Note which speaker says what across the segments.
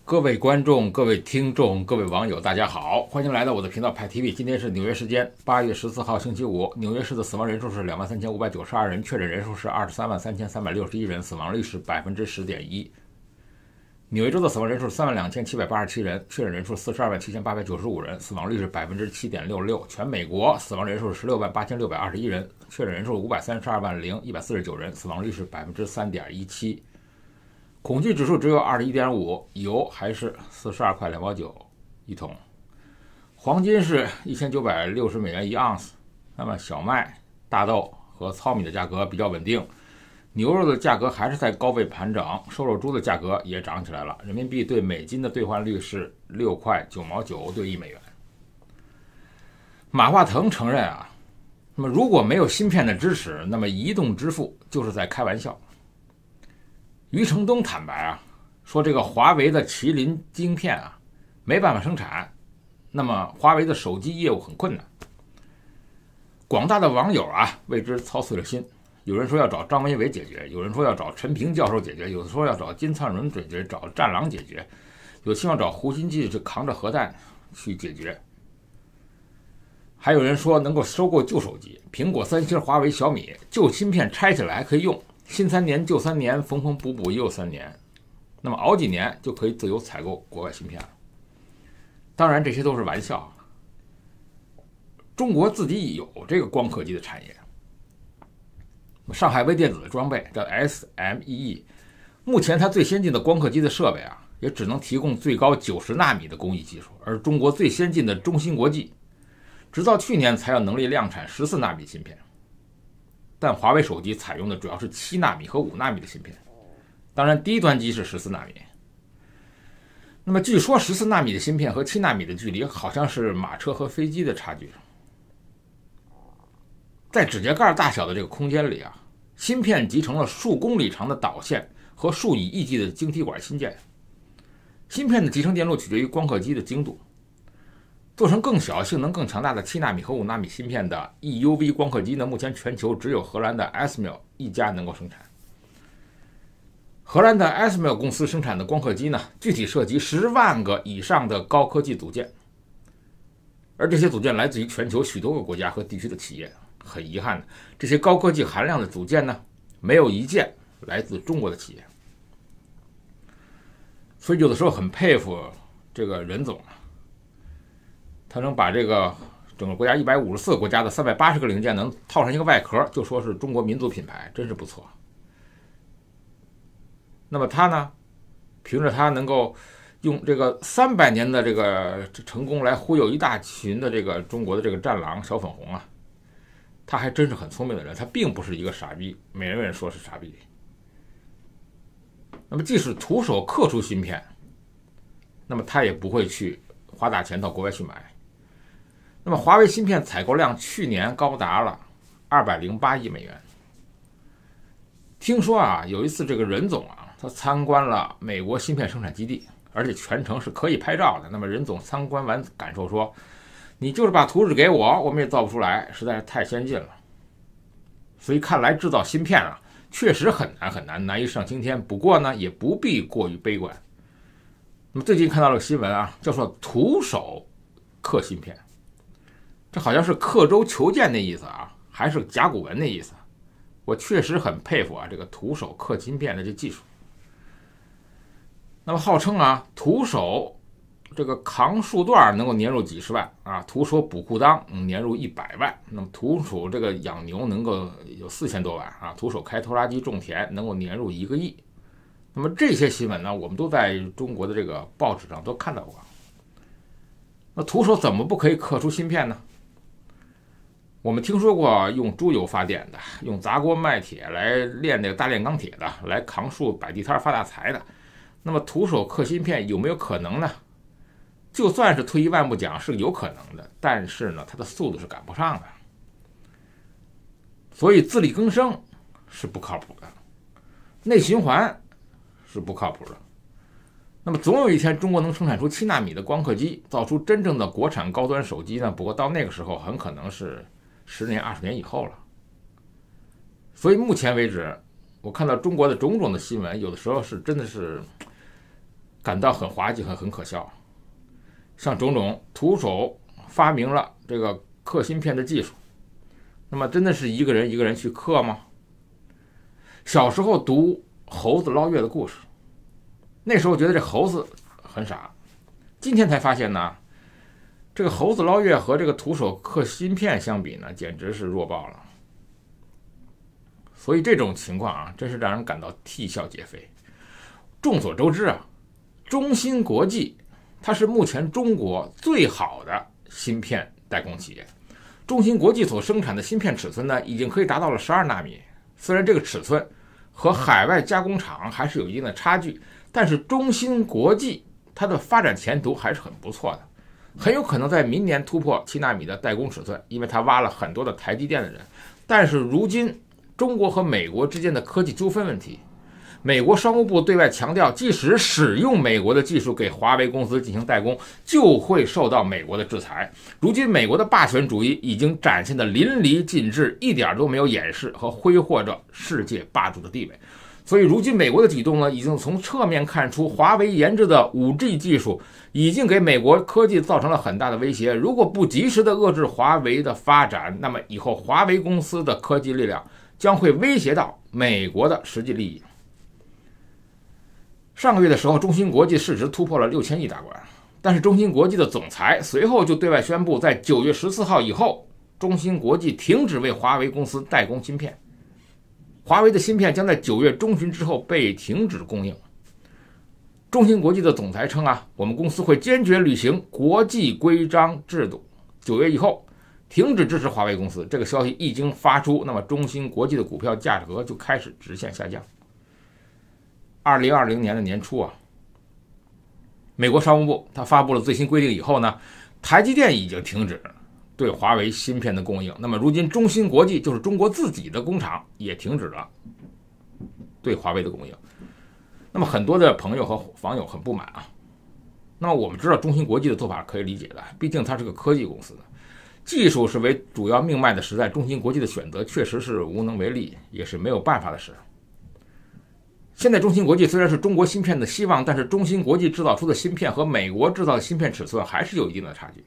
Speaker 1: 各位观众、各位听众、各位网友，大家好，欢迎来到我的频道派 TV。今天是纽约时间8月14号星期五，纽约市的死亡人数是23592人，确诊人数是233361人，死亡率是10.1%。纽约州的死亡人数32787人，确诊人数427895人，死亡率是7.66%。全美国死亡人数是168621人，确诊人数5320149人，死亡率是3.17%。恐惧指数只有21.5，油还是42块2毛9一桶，黄金是1960美元一盎司。那么小麦、大豆和糙米的价格比较稳定，牛肉的价格还是在高位盘整，瘦肉猪的价格也涨起来了。人民币对美金的兑换率是6块9毛9兑1美元。马化腾承认那么如果没有芯片的支持，那么移动支付就是在开玩笑。余承东坦白说这个华为的麒麟晶片没办法生产，那么华为的手机业务很困难。广大的网友为之操碎了心，有人说要找张维为解决，有人说要找陈平教授解决，有的说要找金灿荣解决，找战狼解决，有希望找胡锡进去扛着核弹去解决，还有人说能够收购旧手机，苹果、三星、华为、小米旧芯片拆起来还可以用，新3年旧3年，缝缝补补又3年，那么熬几年就可以自由采购国外芯片了。当然这些都是玩笑，中国自己有这个光刻机的产业，上海微电子的装备叫 SMEE， 目前它最先进的光刻机的设备也只能提供最高90纳米的工艺技术，而中国最先进的中芯国际直到去年才有能力量产14纳米芯片，但华为手机采用的主要是7纳米和5纳米的芯片，当然低端机是14纳米。那么据说14纳米的芯片和7纳米的距离好像是马车和飞机的差距。在指甲盖大小的这个空间里芯片集成了数公里长的导线和数以亿计的晶体管芯件。芯片的集成电路取决于光刻机的精度，做成更小、性能更强大的7纳米和5纳米芯片的 EUV 光刻机呢，目前全球只有荷兰的 ASML 一家能够生产。荷兰的 ASML 公司生产的光刻机呢，具体涉及10万个以上的高科技组件，而这些组件来自于全球许多个国家和地区的企业。很遗憾的，这些高科技含量的组件呢，没有一件来自中国的企业。所以有的时候很佩服这个任总他能把这个整个国家154个国家的380个零件能套上一个外壳，就说是中国民族品牌，真是不错。那么他呢，凭着他能够用这个300年的这个成功来忽悠一大群的这个中国的这个战狼小粉红他还真是很聪明的人，他并不是一个傻逼，没人说是傻逼。那么即使徒手刻出芯片，那么他也不会去花大钱到国外去买。那么华为芯片采购量去年高达了208亿美元。听说有一次这个任总他参观了美国芯片生产基地，而且全程是可以拍照的。那么任总参观完感受说，你就是把图纸给我，我们也造不出来，实在是太先进了。所以看来制造芯片确实很难很难，难于上青天。不过呢，也不必过于悲观。那么最近看到了个新闻叫做徒手刻芯片，这好像是刻舟求剑的意思还是甲骨文的意思。我确实很佩服这个徒手刻芯片的这技术。那么号称徒手这个扛树段能够年入几十万徒手补裤裆年入100万，那么徒手这个养牛能够有4000多万徒手开拖拉机种田能够年入1个亿。那么这些新闻呢，我们都在中国的这个报纸上都看到过。那徒手怎么不可以刻出芯片呢？我们听说过用猪油发电的，用砸锅卖铁来炼那个大炼钢铁的，来扛树摆地摊发大财的。那么徒手刻芯片有没有可能呢？就算是退一万步讲是有可能的，但是呢，它的速度是赶不上的。所以自力更生是不靠谱的，内循环是不靠谱的。那么总有一天中国能生产出7纳米的光刻机，造出真正的国产高端手机呢？不过到那个时候很可能是10年20年以后了。所以目前为止，我看到中国的种种的新闻，有的时候是真的是感到很滑稽和很可笑。像种种徒手发明了这个刻芯片的技术，那么真的是一个人一个人去刻吗？小时候读猴子捞月的故事，那时候觉得这猴子很傻，今天才发现呢，这个猴子捞月和这个徒手刻芯片相比呢，简直是弱爆了。所以这种情况啊，真是让人感到啼笑皆非。众所周知啊，中芯国际它是目前中国最好的芯片代工企业。中芯国际所生产的芯片尺寸呢，已经可以达到了12纳米。虽然这个尺寸和海外加工厂还是有一定的差距，但是中芯国际它的发展前途还是很不错的，很有可能在明年突破7纳米的代工尺寸，因为它挖了很多的台积电的人。但是如今中国和美国之间的科技纠纷问题，美国商务部对外强调，即使使用美国的技术给华为公司进行代工，就会受到美国的制裁。如今美国的霸权主义已经展现得淋漓尽致，一点都没有掩饰和挥霍着世界霸主的地位。所以如今美国的举动呢，已经从侧面看出华为研制的 5G 技术已经给美国科技造成了很大的威胁。如果不及时的遏制华为的发展，那么以后华为公司的科技力量将会威胁到美国的实际利益。上个月的时候，中芯国际市值突破了6000亿大关，但是中芯国际的总裁随后就对外宣布，在9月14号以后，中芯国际停止为华为公司代工芯片，华为的芯片将在9月中旬之后被停止供应。中芯国际的总裁称啊，我们公司会坚决履行国际规章制度，9月以后停止支持华为公司。这个消息一经发出，那么中芯国际的股票价格就开始直线下降。2020年的年初啊，美国商务部它发布了最新规定以后呢，台积电已经停止对华为芯片的供应。那么如今中芯国际就是中国自己的工厂也停止了对华为的供应。那么很多的朋友和网友很不满啊。那么我们知道中芯国际的做法可以理解的，毕竟它是个科技公司的，技术是为主要命脉的时代，中芯国际的选择确实是无能为力，也是没有办法的事。现在中芯国际虽然是中国芯片的希望，但是中芯国际制造出的芯片和美国制造的芯片尺寸还是有一定的差距。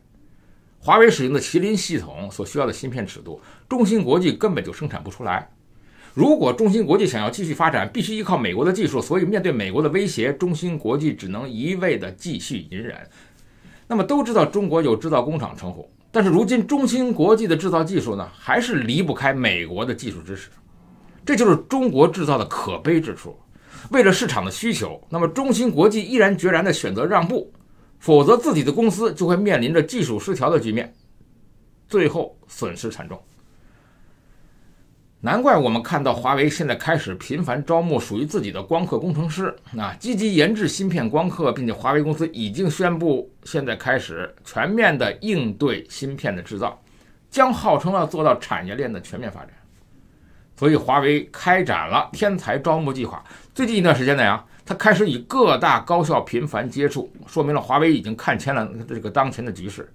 Speaker 1: 华为使用的麒麟系统所需要的芯片尺度，中芯国际根本就生产不出来。如果中芯国际想要继续发展，必须依靠美国的技术，所以面对美国的威胁，中芯国际只能一味的继续隐忍。那么都知道中国有制造工厂称呼，但是如今中芯国际的制造技术呢，还是离不开美国的技术支持，这就是中国制造的可悲之处。为了市场的需求，那么中芯国际毅然决然地选择让步，否则自己的公司就会面临着技术失调的局面，最后损失惨重。难怪我们看到华为现在开始频繁招募属于自己的光刻工程师，积极研制芯片光刻，并且华为公司已经宣布现在开始全面的应对芯片的制造，将号称要做到产业链的全面发展。所以华为开展了天才招募计划，最近一段时间内啊，它开始与各大高校频繁接触，说明了华为已经看清了这个当前的局势。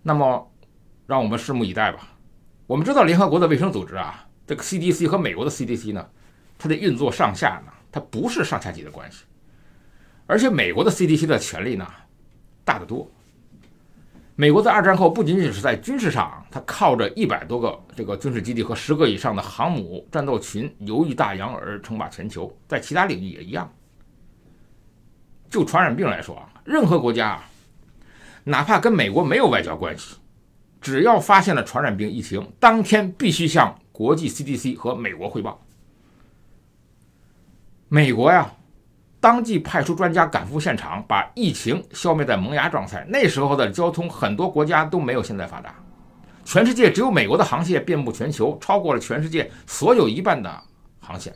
Speaker 1: 那么让我们拭目以待吧。我们知道联合国的卫生组织啊，这个 CDC 和美国的 CDC 呢，它的运作上下呢，它不是上下级的关系，而且美国的 CDC 的权力呢大得多。美国在二战后不仅仅是在军事上，它靠着100多个这个军事基地和10个以上的航母战斗群游弋大洋而称霸全球，在其他领域也一样。就传染病来说啊，任何国家啊，哪怕跟美国没有外交关系，只要发现了传染病疫情，当天必须向国际 CDC 和美国汇报。美国呀，当即派出专家赶赴现场，把疫情消灭在萌芽状态。那时候的交通，很多国家都没有现在发达，全世界只有美国的航线遍布全球，超过了全世界所有一半的航线，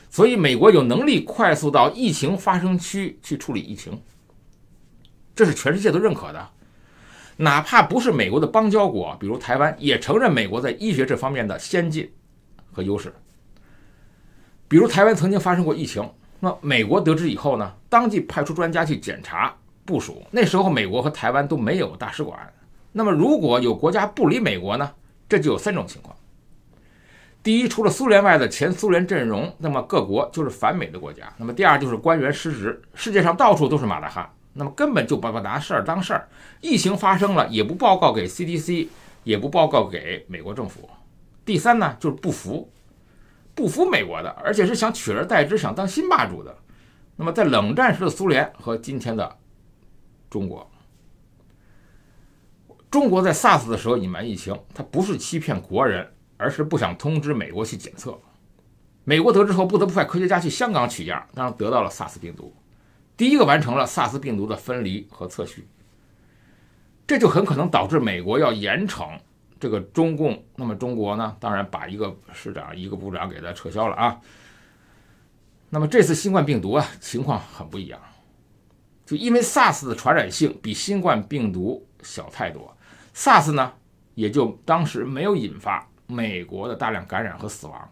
Speaker 1: 所以美国有能力快速到疫情发生区去处理疫情，这是全世界都认可的。哪怕不是美国的邦交国，比如台湾，也承认美国在医学这方面的先进和优势。比如台湾曾经发生过疫情，那美国得知以后呢，当即派出专家去检查部署。那时候美国和台湾都没有大使馆。那么如果有国家不理美国呢，这就有3种情况。第一，除了苏联外的前苏联阵容，那么各国就是反美的国家。那么第二就是官员失职，世界上到处都是马大哈，那么根本就不拿事儿当事儿。疫情发生了也不报告给 CDC， 也不报告给美国政府。第三呢，就是不服美国的，而且是想取而代之，想当新霸主的。那么在冷战时的苏联和今天的中国在 SARS 的时候隐瞒疫情，它不是欺骗国人，而是不想通知美国去检测。美国得知后不得不派科学家去香港取样，然后得到了 SARS 病毒，第一个完成了 SARS 病毒的分离和测序。这就很可能导致美国要严惩这个中共。那么中国呢，当然把一个市长一个部长给他撤销了啊。那么这次新冠病毒啊情况很不一样，就因为 SARS 的传染性比新冠病毒小太多， SARS 呢也就当时没有引发美国的大量感染和死亡。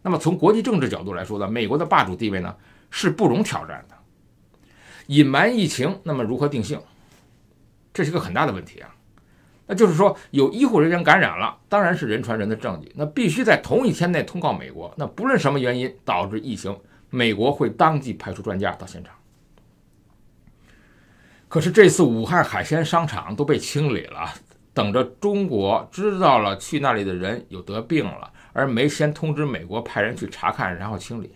Speaker 1: 那么从国际政治角度来说呢，美国的霸主地位呢是不容挑战的。隐瞒疫情，那么如何定性？这是个很大的问题啊。那就是说，有医护人员感染了，当然是人传人的证据，那必须在同一天内通告美国。那不论什么原因导致疫情，美国会当即派出专家到现场。可是这次武汉海鲜商场都被清理了，等着中国知道了去那里的人有得病了，而没先通知美国派人去查看然后清理，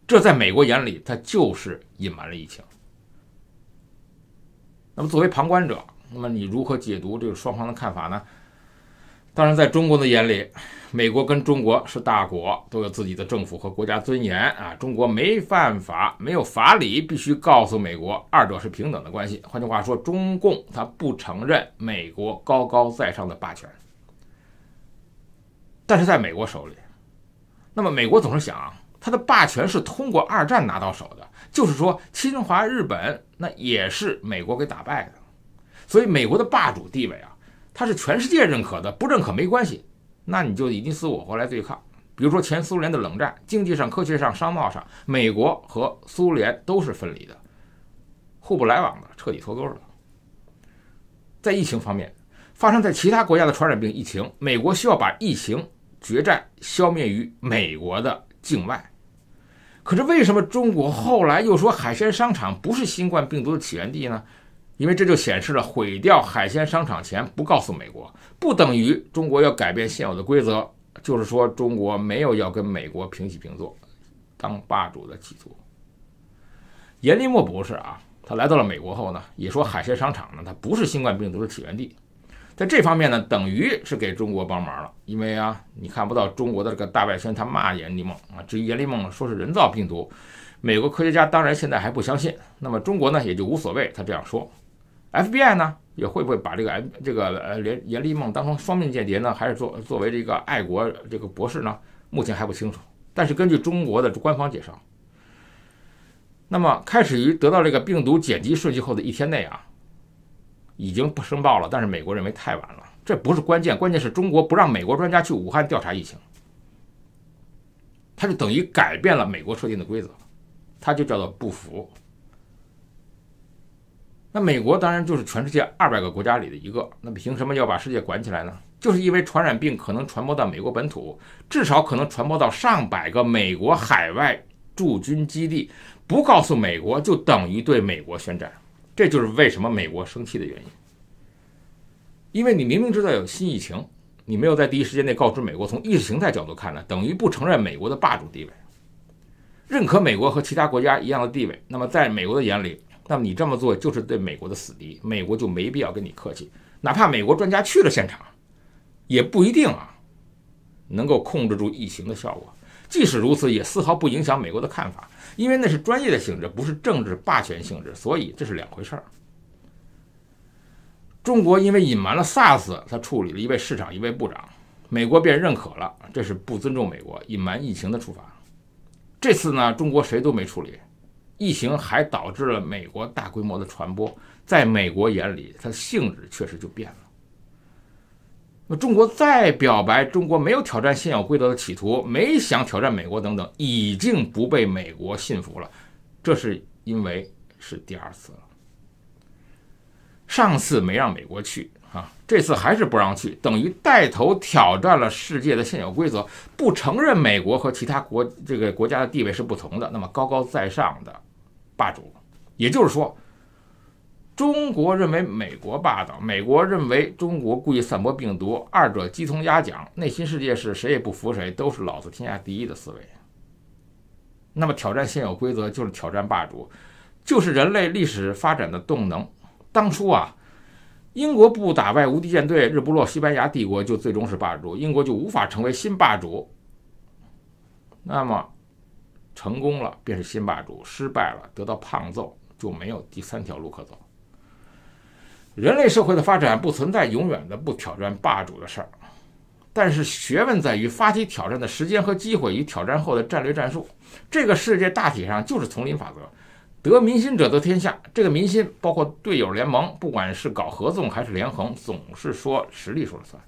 Speaker 1: 这在美国眼里它就是隐瞒了疫情。那么作为旁观者，那么你如何解读这个双方的看法呢？当然在中国的眼里，美国跟中国是大国，都有自己的政府和国家尊严啊，中国没犯法，没有法理，必须告诉美国，二者是平等的关系。换句话说，中共他不承认美国高高在上的霸权。但是在美国手里，那么美国总是想，他的霸权是通过二战拿到手的，就是说侵华日本那也是美国给打败的。所以美国的霸主地位啊，它是全世界认可的，不认可没关系，那你就你死我活来对抗。比如说前苏联的冷战，经济上、科学上、商贸上，美国和苏联都是分离的，互不来往的，彻底脱钩了。在疫情方面，发生在其他国家的传染病疫情，美国需要把疫情决战消灭于美国的境外。可是为什么中国后来又说海鲜商场不是新冠病毒的起源地呢？因为这就显示了毁掉海鲜商场前不告诉美国，不等于中国要改变现有的规则，就是说中国没有要跟美国平起平坐当霸主的企图。严立默博士啊，他来到了美国后呢，也说海鲜商场呢它不是新冠病毒的起源地。在这方面呢，等于是给中国帮忙了。因为啊，你看不到中国的这个大外宣，他骂严立默啊，至于严立默说是人造病毒，美国科学家当然现在还不相信，那么中国呢也就无所谓，他这样说。FBI 呢也会不会把这个严立默当成双面间谍呢？还是作为这个爱国这个博士呢？目前还不清楚。但是根据中国的官方介绍，那么开始于得到这个病毒检辑顺序后的一天内啊，已经不申报了。但是美国认为太晚了，这不是关键，关键是中国不让美国专家去武汉调查疫情，它就等于改变了美国设定的规则，它就叫做不服。那美国当然就是全世界200个国家里的一个，那凭什么要把世界管起来呢？就是因为传染病可能传播到美国本土，至少可能传播到上百个美国海外驻军基地，不告诉美国就等于对美国宣战。这就是为什么美国生气的原因。因为你明明知道有新疫情，你没有在第一时间内告知美国，从意识形态角度看呢，等于不承认美国的霸主地位，认可美国和其他国家一样的地位。那么在美国的眼里，那么你这么做就是对美国的死敌，美国就没必要跟你客气。哪怕美国专家去了现场，也不一定啊能够控制住疫情的效果。即使如此，也丝毫不影响美国的看法，因为那是专业的性质，不是政治霸权性质，所以这是两回事儿。中国因为隐瞒了 SARS， 他处理了一位市长、一位部长，美国便认可了，这是不尊重美国、隐瞒疫情的处罚。这次呢，中国谁都没处理。疫情还导致了美国大规模的传播，在美国眼里，它性质确实就变了。那中国再表白中国没有挑战现有规则的企图，没想挑战美国等等，已经不被美国信服了。这是因为是第二次了。上次没让美国去啊，这次还是不让去，等于带头挑战了世界的现有规则，不承认美国和其他国家的地位是不同的，那么高高在上的霸主。也就是说，中国认为美国霸道，美国认为中国故意散播病毒，二者鸡同鸭讲，内心世界是谁也不服谁，都是老子天下第一的思维。那么挑战现有规则就是挑战霸主，就是人类历史发展的动能。当初啊，英国不打败无敌舰队，日不落西班牙帝国就最终是霸主，英国就无法成为新霸主。那么成功了便是新霸主，失败了得到胖揍，就没有第三条路可走。人类社会的发展不存在永远的不挑战霸主的事儿，但是学问在于发起挑战的时间和机会与挑战后的战略战术。这个世界大体上就是丛林法则，得民心者得天下。这个民心包括队友联盟，不管是搞合纵还是连横，总是说实力说了算。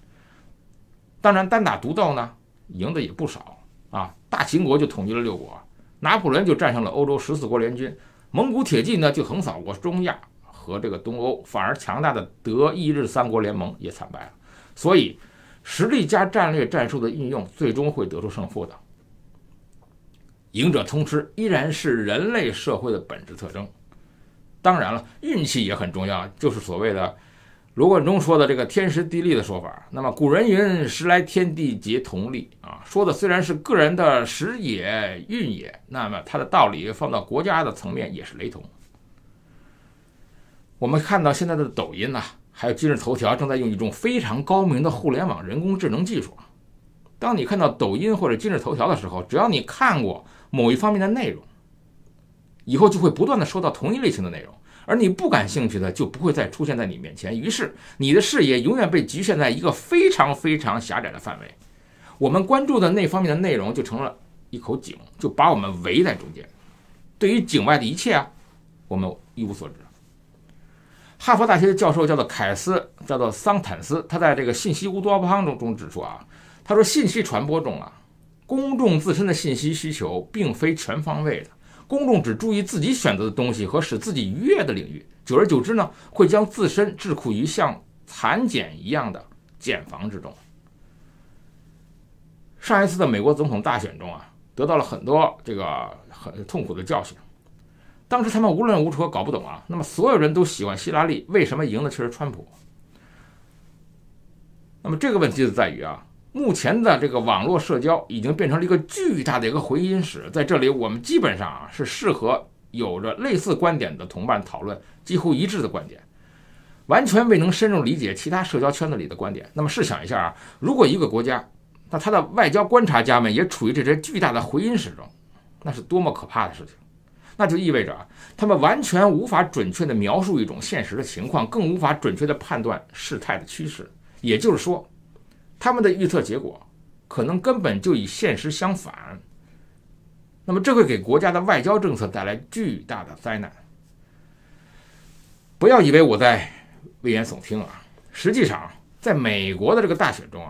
Speaker 1: 当然单打独斗呢，赢的也不少啊。大秦国就统一了6国，拿破仑就战胜了欧洲14国联军，蒙古铁骑呢就横扫过中亚和这个东欧，反而强大的德意日3国联盟也惨败了。所以实力加战略战术的运用最终会得出胜负的。赢者通吃依然是人类社会的本质特征。当然了，运气也很重要，就是所谓的罗贯中说的这个天时地利的说法。那么古人云时来天地皆同力啊，说的虽然是个人的时也运也，那么它的道理放到国家的层面也是雷同。我们看到现在的抖音还有今日头条正在用一种非常高明的互联网人工智能技术。当你看到抖音或者今日头条的时候，只要你看过某一方面的内容，以后就会不断的收到同一类型的内容，而你不感兴趣的就不会再出现在你面前，于是你的视野永远被局限在一个非常非常狭窄的范围。我们关注的那方面的内容就成了一口井，就把我们围在中间。对于井外的一切我们一无所知。哈佛大学的教授叫做桑坦斯，他在这个信息乌托邦中指出他说信息传播中公众自身的信息需求并非全方位的，公众只注意自己选择的东西和使自己愉悦的领域，久而久之呢，会将自身桎梏于像蚕茧一样的茧房之中。上一次的美国总统大选中得到了很多很痛苦的教训。当时他们无论如何搞不懂那么所有人都喜欢希拉里，为什么赢的却是川普？那么这个问题就在于目前的这个网络社交已经变成了一个巨大的一个回音室，在这里我们基本上是适合有着类似观点的同伴讨论几乎一致的观点，完全未能深入理解其他社交圈子里的观点。那么试想一下如果一个国家，那他的外交观察家们也处于这些巨大的回音室中，那是多么可怕的事情。那就意味着他们完全无法准确地描述一种现实的情况，更无法准确地判断事态的趋势。也就是说，他们的预测结果可能根本就与现实相反。那么这会给国家的外交政策带来巨大的灾难。不要以为我在危言耸听实际上在美国的这个大选中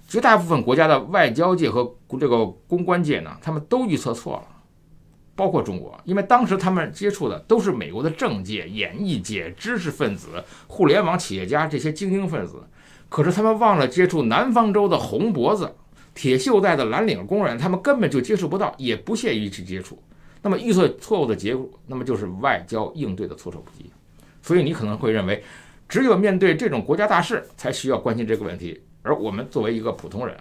Speaker 1: 绝大部分国家的外交界和这个公关界呢，他们都预测错了。包括中国，因为当时他们接触的都是美国的政界、演艺界、知识分子、互联网企业家这些精英分子，可是他们忘了接触南方州的红脖子、铁锈带的蓝领工人，他们根本就接触不到，也不屑于去接触。那么预测错误的结果，那么就是外交应对的措手不及。所以你可能会认为，只有面对这种国家大事才需要关心这个问题，而我们作为一个普通人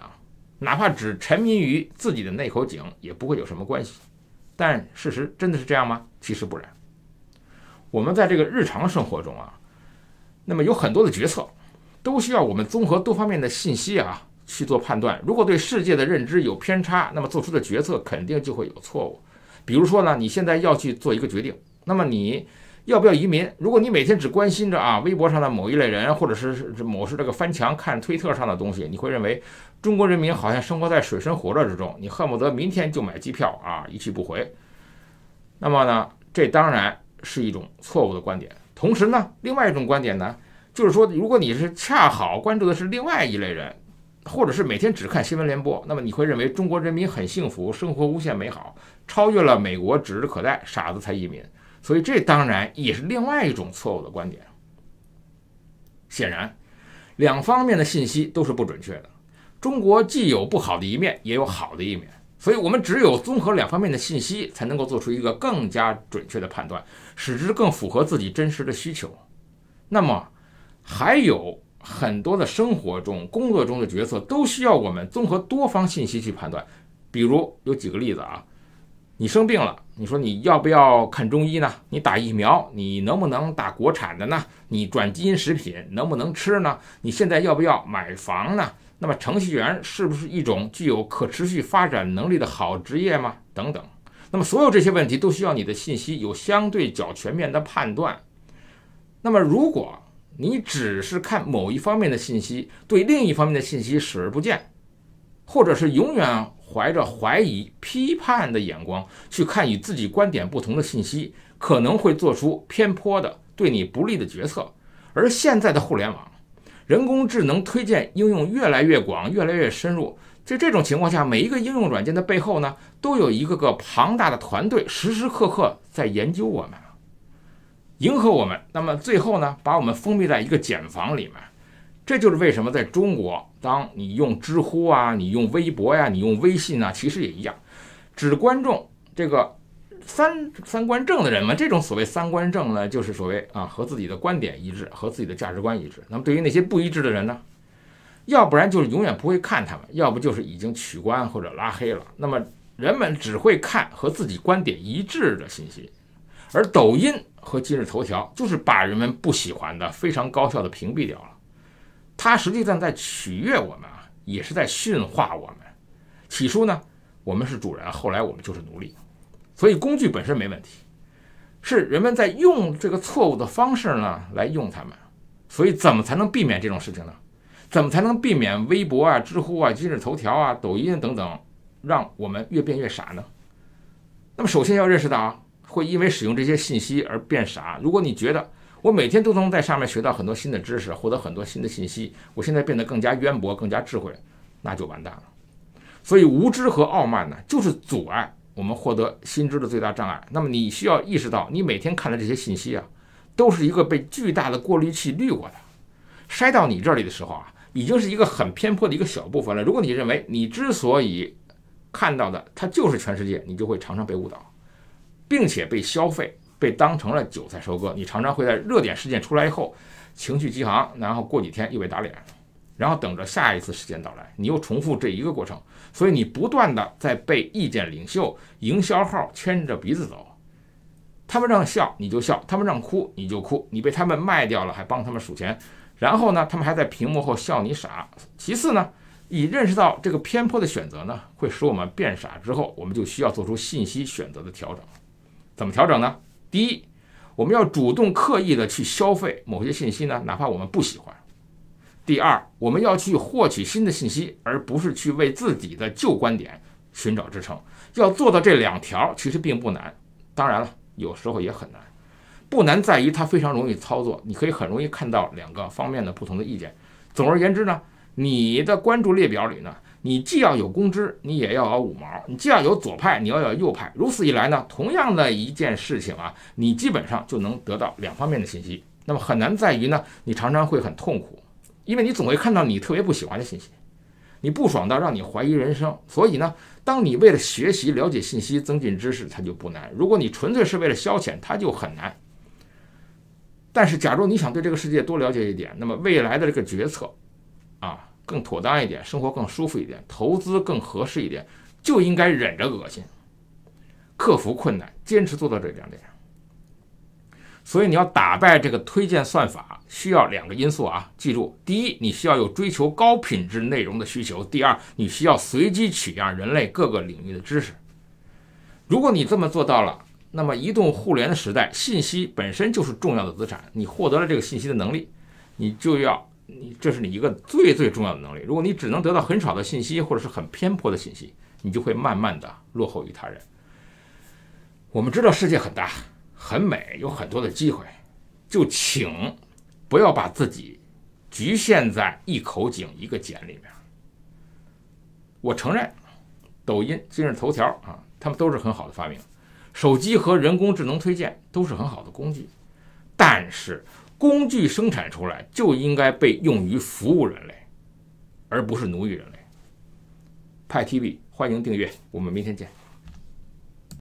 Speaker 1: 哪怕只沉迷于自己的那口井，也不会有什么关系。但事实真的是这样吗？其实不然。我们在这个日常生活中那么有很多的决策都需要我们综合多方面的信息去做判断。如果对世界的认知有偏差，那么做出的决策肯定就会有错误。比如说呢，你现在要去做一个决定，那么你要不要移民？如果你每天只关心着微博上的某一类人，或者是某这个翻墙看推特上的东西，你会认为中国人民好像生活在水深火热之中，你恨不得明天就买机票一去不回。那么呢，这当然是一种错误的观点。同时呢，另外一种观点呢，就是说，如果你是恰好关注的是另外一类人，或者是每天只看新闻联播，那么你会认为中国人民很幸福，生活无限美好，超越了美国指日可待，傻子才移民。所以这当然也是另外一种错误的观点。显然，两方面的信息都是不准确的。中国既有不好的一面，也有好的一面，所以我们只有综合两方面的信息，才能够做出一个更加准确的判断，使之更符合自己真实的需求。那么，还有很多的生活中、工作中的决策都需要我们综合多方信息去判断。比如有几个例子啊，你生病了，你说你要不要看中医呢？你打疫苗，你能不能打国产的呢？你转基因食品能不能吃呢？你现在要不要买房呢？那么程序员是不是一种具有可持续发展能力的好职业吗？等等。那么所有这些问题都需要你的信息有相对较全面的判断。那么如果你只是看某一方面的信息，对另一方面的信息视而不见，或者是永远怀着怀疑、批判的眼光去看与自己观点不同的信息，可能会做出偏颇的、对你不利的决策。而现在的互联网、人工智能推荐应用越来越广、越来越深入，在这种情况下，每一个应用软件的背后呢，都有一个个庞大的团队，时时刻刻在研究我们，迎合我们。那么最后呢，把我们封闭在一个茧房里面。这就是为什么在中国，当你用知乎啊，你用微博呀，你用微信啊，其实也一样，只关注这个三观正的人们。这种所谓三观正呢，就是所谓和自己的观点一致，和自己的价值观一致。那么对于那些不一致的人呢，要不然就是永远不会看他们，要不就是已经取关或者拉黑了。那么人们只会看和自己观点一致的信息，而抖音和今日头条就是把人们不喜欢的非常高效的屏蔽掉了。它实际上在取悦我们也是在驯化我们。起初呢，我们是主人，后来我们就是奴隶。所以工具本身没问题，是人们在用这个错误的方式呢来用它们。所以怎么才能避免这种事情呢？怎么才能避免微博啊、知乎啊、今日头条啊、抖音等等让我们越变越傻呢？那么首先要认识到会因为使用这些信息而变傻。如果你觉得我每天都能在上面学到很多新的知识，获得很多新的信息，我现在变得更加渊博、更加智慧，那就完蛋了。所以无知和傲慢呢，就是阻碍我们获得新知的最大障碍。那么你需要意识到，你每天看的这些信息啊，都是一个被巨大的过滤器滤过的，筛到你这里的时候啊，已经是一个很偏颇的一个小部分了。如果你认为你之所以看到的它就是全世界，你就会常常被误导，并且被消费，被当成了韭菜收割。你常常会在热点事件出来以后情绪激昂，然后过几天又被打脸，然后等着下一次事件到来，你又重复这一个过程。所以你不断的在被意见领袖、营销号牵着鼻子走，他们让笑你就笑，他们让哭你就哭，你被他们卖掉了还帮他们数钱，然后呢他们还在屏幕后笑你傻。其次呢，你认识到这个偏颇的选择呢会使我们变傻之后，我们就需要做出信息选择的调整。怎么调整呢？第一，我们要主动刻意的去消费某些信息呢，哪怕我们不喜欢。第二，我们要去获取新的信息，而不是去为自己的旧观点寻找支撑。要做到这两条其实并不难，当然了，有时候也很难。不难在于它非常容易操作，你可以很容易看到两个方面的不同的意见。总而言之呢，你的关注列表里呢，你既要有公知，你也要有五毛，你既要有左派，你要有右派。如此一来呢，同样的一件事情啊，你基本上就能得到两方面的信息。那么很难在于呢，你常常会很痛苦，因为你总会看到你特别不喜欢的信息，你不爽到让你怀疑人生。所以呢，当你为了学习、了解信息、增进知识，它就不难；如果你纯粹是为了消遣，它就很难。但是假如你想对这个世界多了解一点，那么未来的这个决策更妥当一点，生活更舒服一点，投资更合适一点，就应该忍着恶心，克服困难，坚持做到这两点。所以你要打败这个推荐算法，需要两个因素啊，记住：第一，你需要有追求高品质内容的需求；第二，你需要随机取样人类各个领域的知识。如果你这么做到了，那么移动互联的时代，信息本身就是重要的资产。你获得了这个信息的能力，这是你一个最最重要的能力。如果你只能得到很少的信息，或者是很偏颇的信息，你就会慢慢的落后于他人。我们知道世界很大很美，有很多的机会，就请不要把自己局限在一口井一个茧里面。我承认抖音、今日头条他们都是很好的发明，手机和人工智能推荐都是很好的工具，但是工具生产出来就应该被用于服务人类，而不是奴役人类。派 TV 欢迎订阅，我们明天见。